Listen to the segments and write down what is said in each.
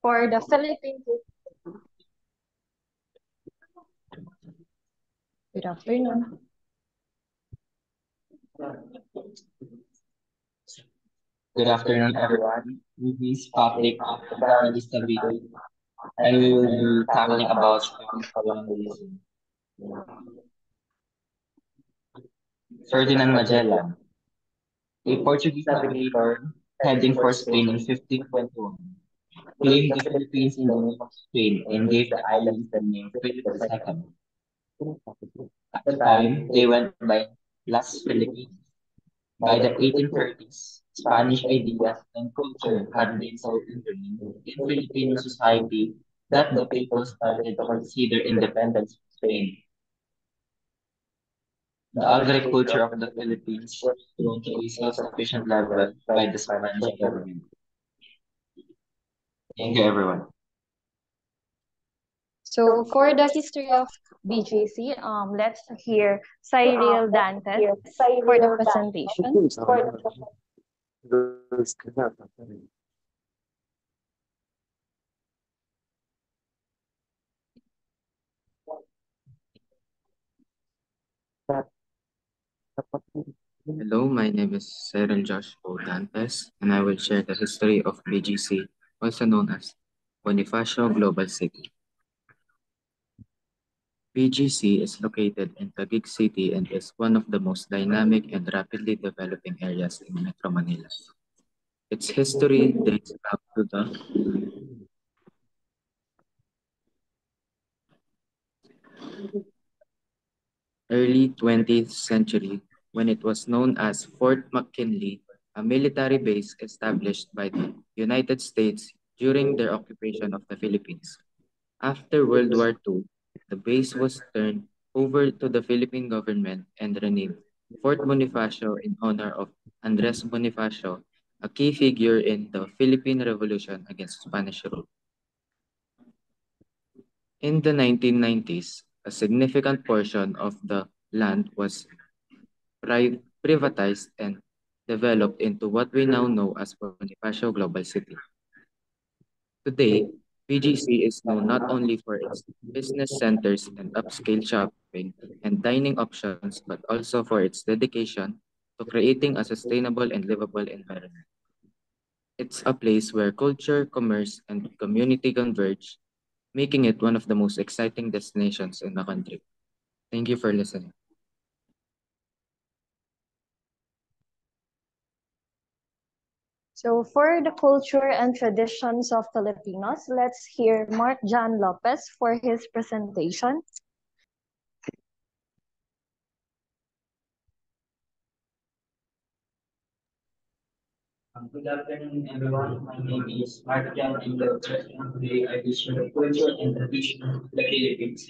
for the Philippines. Good afternoon. Good afternoon, everyone. With this topic, Evangelista Vito, and we will be tackling about Spanish colonialism. Ferdinand Magellan, a Portuguese navigator heading for Spain in 1521, claimed the Philippines in the name of Spain and gave the islands the name Philip II. At the time, they went by Las Philippines. By the 1830s, Spanish ideas and culture had been so ingrained in Filipino society that the people started to consider independence from Spain. The agriculture of the Philippines was grown to a self-sufficient level by the Spanish government. Thank you, everyone. So for the history of BGC, let's hear Cyril Dantes for the presentation. Hello, my name is Cyril Josh O. Dantes, and I will share the history of BGC, also known as Bonifacio Global City. BGC is located in Taguig City and is one of the most dynamic and rapidly developing areas in Metro Manila. Its history dates back to the early 20th century when it was known as Fort McKinley, a military base established by the United States during their occupation of the Philippines. After World War II, the base was turned over to the Philippine government and renamed Fort Bonifacio in honor of Andres Bonifacio, a key figure in the Philippine Revolution against Spanish rule. In the 1990s, a significant portion of the land was privatized and developed into what we now know as Bonifacio Global City. Today, BGC is known not only for its business centers and upscale shopping and dining options, but also for its dedication to creating a sustainable and livable environment. It's a place where culture, commerce, and community converge, making it one of the most exciting destinations in the country. Thank you for listening. So for the culture and traditions of Filipinos, let's hear Mark John Lopez for his presentation. Good afternoon, everyone. My name is Mark Jan, and the president today I will share the culture and tradition of the Philippines.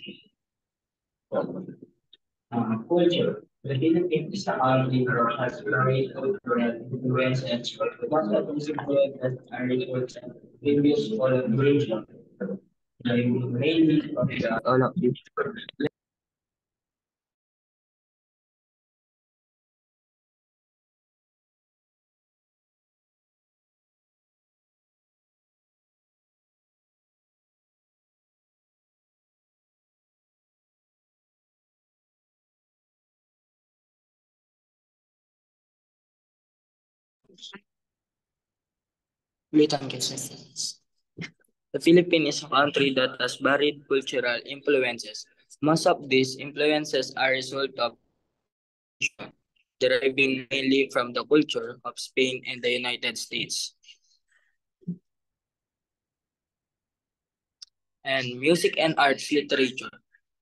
Culture. The Philippines is a country that has very cultural influence and one of the influence that are results of previous collaboration. I will mainly focus on all of these. The Philippines is a country that has varied cultural influences. Most of these influences are a result of deriving mainly from the culture of Spain and the United States. And music and arts literature.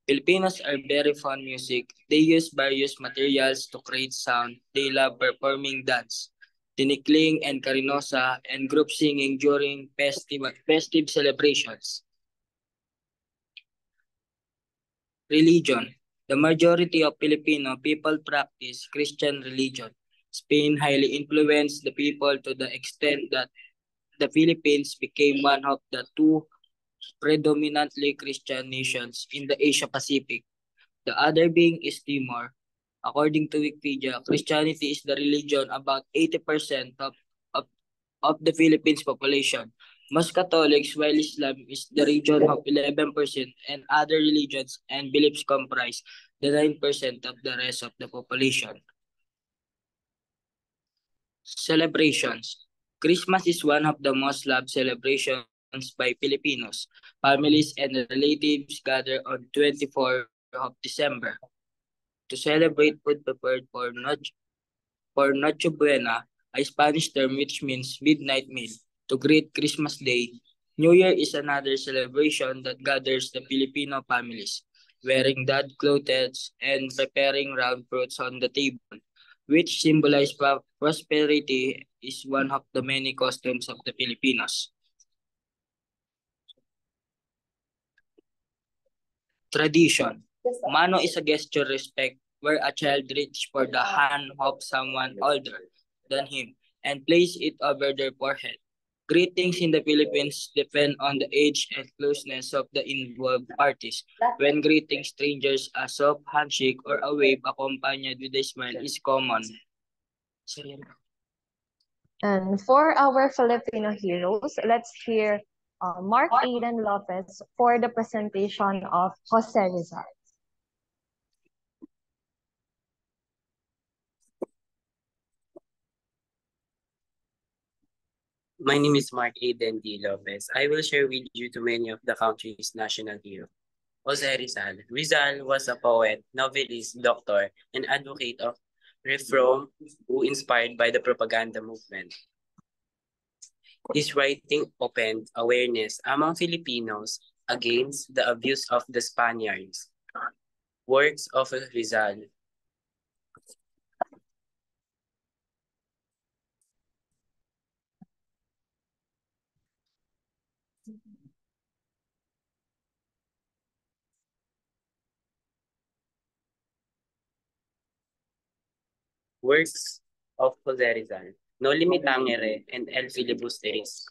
Filipinos are very fond music. They use various materials to create sound. They love performing dance, tinikling and carinosa, and group singing during festive celebrations. Religion. The majority of Filipino people practice Christian religion. Spain highly influenced the people to the extent that the Philippines became one of the two predominantly Christian nations in the Asia Pacific. The other being is Timor. According to Wikipedia, Christianity is the religion about 80% of the Philippines population. Most Catholics, while Islam is the region of 11% and other religions and beliefs comprise the 9% of the rest of the population. Celebrations. Christmas is one of the most loved celebrations by Filipinos. Families and relatives gather on 24th of December to celebrate food prepared for Noche Buena, a Spanish term which means midnight meal, to greet Christmas Day. New Year is another celebration that gathers the Filipino families, wearing dad clothes and preparing round fruits on the table, which symbolize prosperity, is one of the many customs of the Filipinos. Tradition. Mano is a gesture of respect where a child reaches for the hand of someone older than him and place it over their forehead. Greetings in the Philippines depend on the age and closeness of the involved parties. When greeting strangers, a soft handshake or a wave accompanied with a smile is common. And for our Filipino heroes, let's hear Mark Aiden Lopez for the presentation of Jose Rizal. My name is Mark Aiden D. Lopez. I will share with you to many of the country's national heroes. Jose Rizal. Rizal was a poet, novelist, doctor, and advocate of reform who inspired by the propaganda movement. His writing opened awareness among Filipinos against the abuse of the Spaniards. Works of Rizal. Works of Jose Rizal. No Limitangere and El Filibusteris.